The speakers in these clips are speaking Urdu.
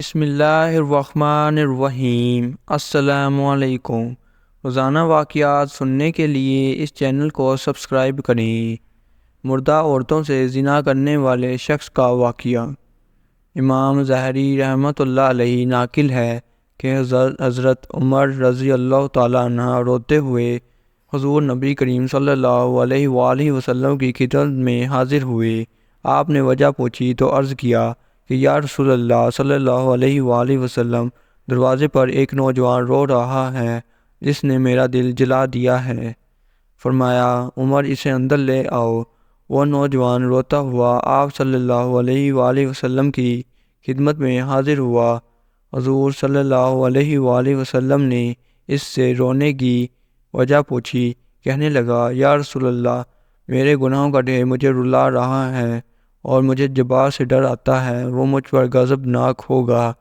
بسم اللہ الرحمن الرحیم۔ السلام علیکم۔ روزانہ واقعات سننے کے لیے اس چینل کو سبسکرائب کریں۔ مردہ عورتوں سے زنا کرنے والے شخص کا واقعہ۔ امام ظاہری رحمۃ اللہ علیہ ناقل ہے کہ حضرت عمر رضی اللہ تعالیٰ عنہ روتے ہوئے حضور نبی کریم صلی اللہ علیہ وآلہ وسلم کی خدمت میں حاضر ہوئے۔ آپ نے وجہ پوچھی تو عرض کیا کہ یا رسول اللہ صلی اللہ علیہ وآلہ وسلم، دروازے پر ایک نوجوان رو رہا ہے جس نے میرا دل جلا دیا ہے۔ فرمایا عمر اسے اندر لے آؤ۔ وہ نوجوان روتا ہوا آپ صلی اللہ علیہ وآلہ وسلم کی خدمت میں حاضر ہوا۔ حضور صلی اللہ علیہ وآلہ وسلم نے اس سے رونے کی وجہ پوچھی۔ کہنے لگا یا رسول اللہ، میرے گناہوں کا ڈھیر مجھے رلا رہا ہے اور مجھے جب بات سے ڈر آتا ہے وہ مجھ پر غضبناک ہوگا۔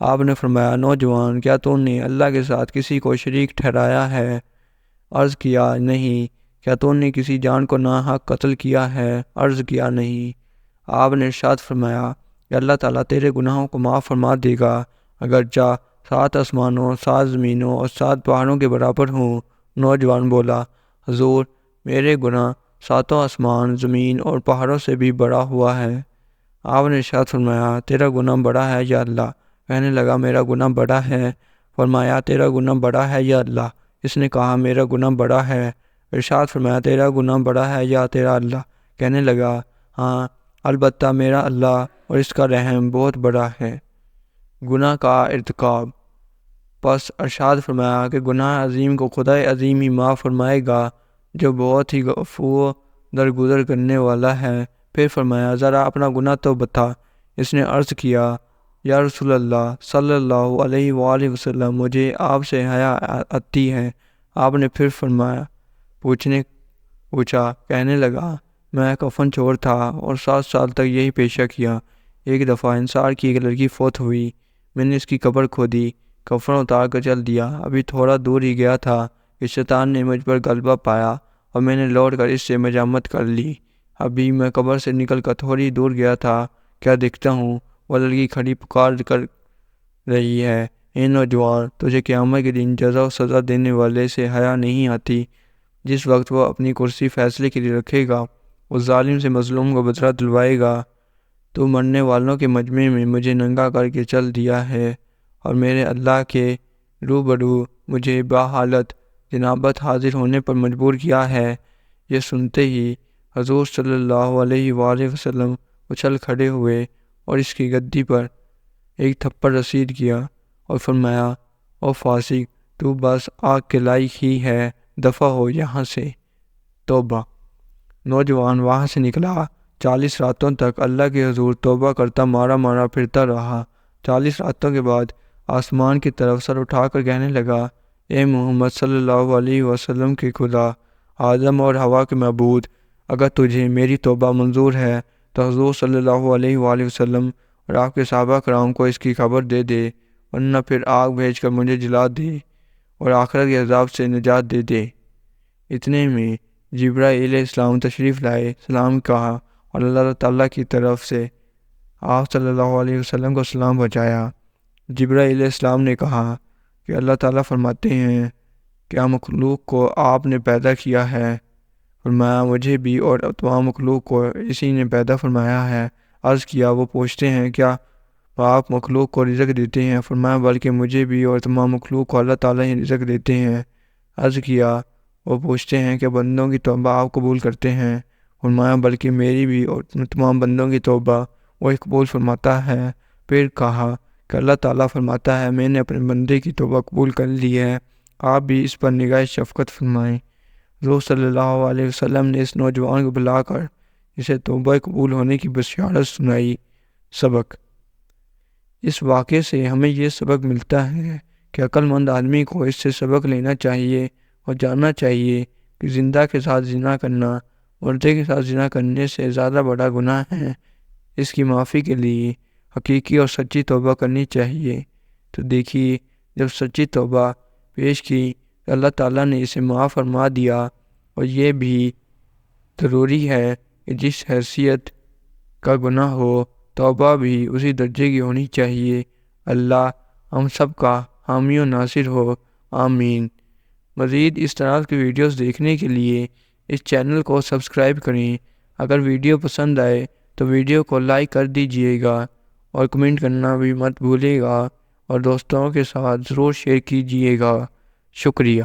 آپ نے فرمایا نوجوان، کیا تو نے اللہ کے ساتھ کسی کو شریک ٹھہرایا ہے؟ عرض کیا نہیں۔ کیا تو نے کسی جان کو ناحق قتل کیا ہے؟ عرض کیا نہیں۔ آپ نے ارشاد فرمایا کہ اللہ تعالیٰ تیرے گناہوں کو معاف فرما دے گا اگرچہ 7 آسمانوں، 7 زمینوں اور 7 پہاڑوں کے برابر ہوں۔ نوجوان بولا حضور، میرے گناہ 7 آسمان، زمین اور پہاڑوں سے بھی بڑا ہوا ہے۔ آپ نے ارشاد فرمایا تیرا گناہ بڑا ہے یا اللہ؟ کہنے لگا میرا گناہ بڑا ہے۔ فرمایا تیرا گناہ بڑا ہے یا اللہ؟ اس نے کہا میرا گناہ بڑا ہے۔ ارشاد فرمایا تیرا گناہ بڑا ہے یا تیرا اللہ؟ کہنے لگا ہاں البتہ میرا اللہ اور اس کا رحم بہت بڑا ہے۔ گناہ کا ارتکاب۔ پس ارشاد فرمایا کہ گناہ عظیم کو خدا عظیم ہی معاف فرمائے گا جو بہت ہی غفور درگزر کرنے والا ہے۔ پھر فرمایا ذرا اپنا گناہ تو بتا۔ اس نے عرض کیا یا رسول اللہ صلی اللہ علیہ وآلہ وسلم، مجھے آپ سے حیا آتی ہے۔ آپ نے پھر فرمایا پوچھا۔ کہنے لگا میں کفن چور تھا اور 7 سال تک یہی پیشہ کیا۔ ایک دفعہ انصار کی ایک لڑکی فوت ہوئی، میں نے اس کی قبر کھودی، کفن اتار کر چل دیا۔ ابھی تھوڑا دور ہی گیا تھا کہ شیطان نے مجھ پر غلبہ پایا اور میں نے لوٹ کر اس سے مذمت کر لی۔ ابھی میں قبر سے نکل کر تھوڑی دور گیا تھا، کیا دیکھتا ہوں وہ لڑکی کھڑی پکار کر رہی ہے اے نوجوان، تجھے قیامت کے دن جزا و سزا دینے والے سے حیا نہیں آتی؟ جس وقت وہ اپنی کرسی فیصلے کے لیے رکھے گا، اس ظالم سے مظلوم کو بدلہ دلوائے گا۔ تو مرنے والوں کے مجمع میں مجھے ننگا کر کے چل دیا ہے اور میرے اللہ کے روبرو مجھے بحالت جنابت حاضر ہونے پر مجبور کیا ہے۔ یہ سنتے ہی حضور صلی اللہ علیہ وآلہ وسلم اچھل کھڑے ہوئے اور اس کی گدی پر ایک تھپڑ رسید کیا اور فرمایا او فاسق، تو بس آگ کے لائق ہی ہے، دفع ہو یہاں سے۔ توبہ۔ نوجوان وہاں سے نکلا، 40 راتوں تک اللہ کے حضور توبہ کرتا مارا مارا پھرتا رہا۔ 40 راتوں کے بعد آسمان کی طرف سر اٹھا کر کہنے لگا اے محمد صلی اللہ علیہ وسلم کے خدا، آدم اور حوا کے معبود، اگر تجھے میری توبہ منظور ہے تو حضور صلی اللہ علیہ وآلہ وسلم اور آپ کے صحابہ کرام کو اس کی خبر دے دے، ورنہ پھر آگ بھیج کر مجھے جلا دے اور آخرت کے عذاب سے نجات دے دے۔ اتنے میں جبرائیل علیہ السلام تشریف لائے، سلام کہا اور اللہ تعالیٰ کی طرف سے آپ صلی اللہ علیہ وسلم کو سلام پہنچایا۔ جبرائیل علیہ السلام نے کہا کہ اللہ تعالیٰ فرماتے ہیں کیا مخلوق کو آپ نے پیدا کیا ہے؟ فرمایا مجھے بھی اور تمام مخلوق کو اسی نے پیدا فرمایا ہے۔ عرض کیا وہ پوچھتے ہیں کیا آپ مخلوق کو رزق دیتے ہیں؟ فرمایا بلکہ مجھے بھی اور تمام مخلوق کو اللہ تعالیٰ ہی رزق دیتے ہیں۔ عرض کیا وہ پوچھتے ہیں کہ بندوں کی توبہ آپ قبول کرتے ہیں؟ فرمایا بلکہ میری بھی اور تمام بندوں کی توبہ وہ قبول فرماتا ہے۔ پھر کہا کہ اللہ تعالیٰ فرماتا ہے میں نے اپنے بندے کی توبہ قبول کر لی ہے، آپ بھی اس پر نگاہ شفقت فرمائیں۔ حضور صلی اللہ علیہ وسلم نے اس نوجوان کو بلا کر اسے توبہ قبول ہونے کی بشارت سنائی۔ سبق۔ اس واقعے سے ہمیں یہ سبق ملتا ہے کہ عقل مند آدمی کو اس سے سبق لینا چاہیے اور جاننا چاہیے کہ زندہ کے ساتھ زنا کرنا مردے کے ساتھ زنا کرنے سے زیادہ بڑا گناہ ہے۔ اس کی معافی کے لیے حقیقی اور سچی توبہ کرنی چاہیے۔ تو دیکھیے جب سچی توبہ پیش کی تو اللہ تعالیٰ نے اسے معاف فرما دیا، اور یہ بھی ضروری ہے کہ جس حیثیت کا گناہ ہو توبہ بھی اسی درجے کی ہونی چاہیے۔ اللہ ہم سب کا حامی و ناصر ہو، آمین۔ مزید اس طرح کی ویڈیوز دیکھنے کے لیے اس چینل کو سبسکرائب کریں۔ اگر ویڈیو پسند آئے تو ویڈیو کو لائک کر دیجئے گا اور کمنٹ کرنا بھی مت بھولیے گا، اور دوستوں کے ساتھ ضرور شیئر کیجئے گا۔ شکریہ۔